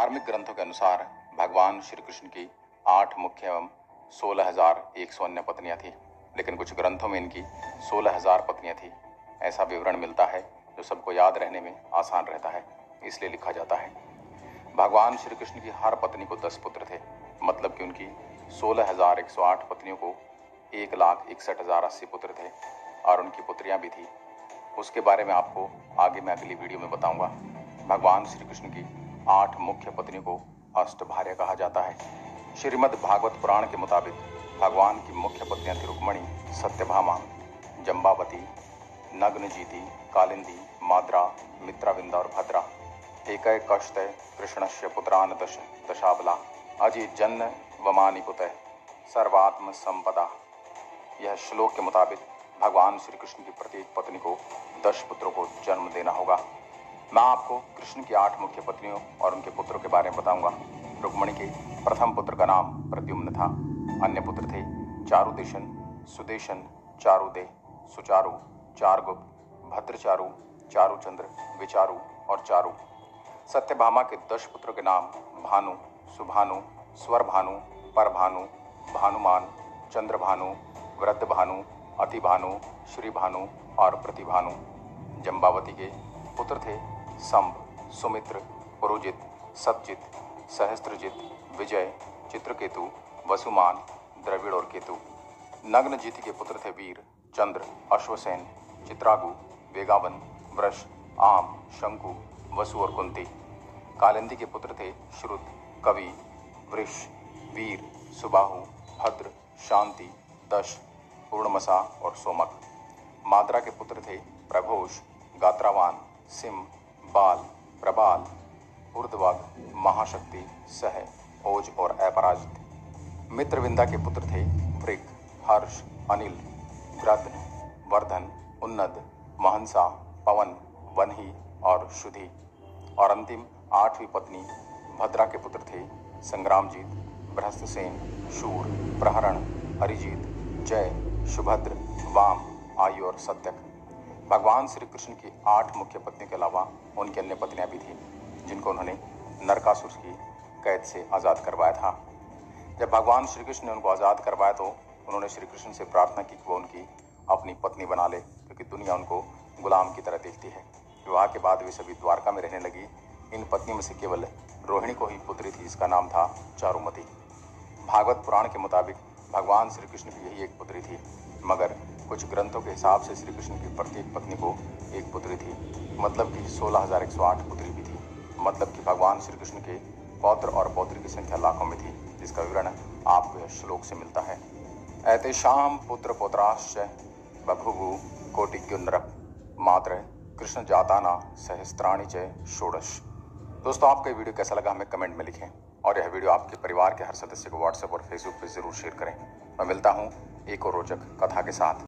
धार्मिक ग्रंथों के अनुसार भगवान श्री कृष्ण की 8 मुख्य एवं 16,100 अन्य पत्नियां थी, लेकिन कुछ ग्रंथों में इनकी 16,000 पत्नियां थी। ऐसा विवरण मिलता है जो सबको याद रहने में आसान रहता है, इसलिए लिखा जाता है। भगवान श्री कृष्ण की हर पत्नी को 10 पुत्र थे, मतलब कि उनकी 16,108 पत्नियों को 1,61,080 पुत्र थे और उनकी पुत्रियां भी थी। उसके बारे में आपको आगे मैं अगली वीडियो में बताऊंगा। भगवान श्री कृष्ण की 8 मुख्य पत्नियों को अष्टभार्या कहा जाता है। श्रीमद् भागवत पुराण के मुताबिक भगवान की मुख्य पत्नियां थी रुक्मणी, सत्यभामा, जम्बावती, नग्नजीति, कालिंदी, माद्रा, मित्राविंदा और भद्रा। एकय कष्टय कृष्णस्य पुत्रान दशाबला अजि जन्न वमानि पुतः सर्वात्म संपदा। यह श्लोक के मुताबिक भगवान श्री कृष्ण की प्रत्येक पत्नी को 10 पुत्रों को जन्म देना होगा। मैं आपको कृष्ण की 8 मुख्य पत्नियों और उनके पुत्रों के बारे में बताऊंगा। रुक्मणी के प्रथम पुत्र का नाम प्रद्युम्न था। अन्य पुत्र थे चारुदेशन, सुदेशन, चारुदे, सुचारु, चारगुप्त, भद्रचारु, चारुचंद्र, विचारु और चारु। सत्यभामा के 10 पुत्रों के नाम भानु, सुभानु, स्वरभानु, परभानु, भानुमान, चंद्रभानु, वृद्धभानु, अतिभानु, श्रीभानु और प्रतिभानु। जम्बावती के पुत्र थे संभ, सुमित्र, पुरुजित, सतजित, सहस्त्रजित, विजय, चित्रकेतु, वसुमान, द्रविड़ और केतु। नग्नजीति के पुत्र थे वीर, चंद्र, अश्वसेन, चित्रागु, वेगावन, वृष, आम, शंकु, वसु और कुंती। कालिंदी के पुत्र थे श्रुत, कवि, वृष, वीर, सुबाहु, भद्र, शांति, दश, पूर्णमसा और सोमक। माद्रा के पुत्र थे प्रघोष, गात्रावान, सिम, बाल, प्रबाल, ऊर्ध्वग, महाशक्ति, सह, ओज और अपराजित। मित्रविंदा के पुत्र थे वृक, हर्ष, अनिल, ग्रद, वर्धन, उन्नद, महंसा, पवन, वन्ही और शुद्धि। और अंतिम 8वीं पत्नी भद्रा के पुत्र थे संग्रामजीत, बृहस्पसेन, शूर, प्रहरण, अरिजीत, जय, सुभद्र, वाम, आयु और सत्यक। भगवान श्री कृष्ण की 8 मुख्य पत्नियों के अलावा उनकी अन्य पत्नियां भी थीं, जिनको उन्होंने नरकासुर की कैद से आज़ाद करवाया था। जब भगवान श्री कृष्ण ने उनको आज़ाद करवाया तो उन्होंने श्री कृष्ण से प्रार्थना की कि वो उनकी अपनी पत्नी बना ले, क्योंकि दुनिया उनको गुलाम की तरह देखती है। विवाह के बाद वे सभी द्वारका में रहने लगी। इन पत्नियों में से केवल रोहिणी को ही पुत्री थी, जिसका नाम था चारुमती। भागवत पुराण के मुताबिक भगवान श्री कृष्ण की यही एक पुत्री थी, मगर कुछ ग्रंथों के हिसाब से श्री कृष्ण की प्रत्येक पत्नी को एक पुत्री थी, मतलब कि 16,108 पुत्री भी थी। मतलब कि भगवान श्री कृष्ण के पौत्र और पौत्री की संख्या लाखों में थी, जिसका विवरण आपको यह श्लोक से मिलता है। एतेषां पुत्र पौत्राश्च बभुवु कोटिज्ञुनरक मात्र कृष्ण जाताना सहस्त्राणि च षोडश। दोस्तों, आपको ये वीडियो कैसा लगा हमें कमेंट में लिखें और यह वीडियो आपके परिवार के हर सदस्य को व्हाट्सएप और फेसबुक पर जरूर शेयर करें। मैं मिलता हूँ एक और रोचक कथा के साथ।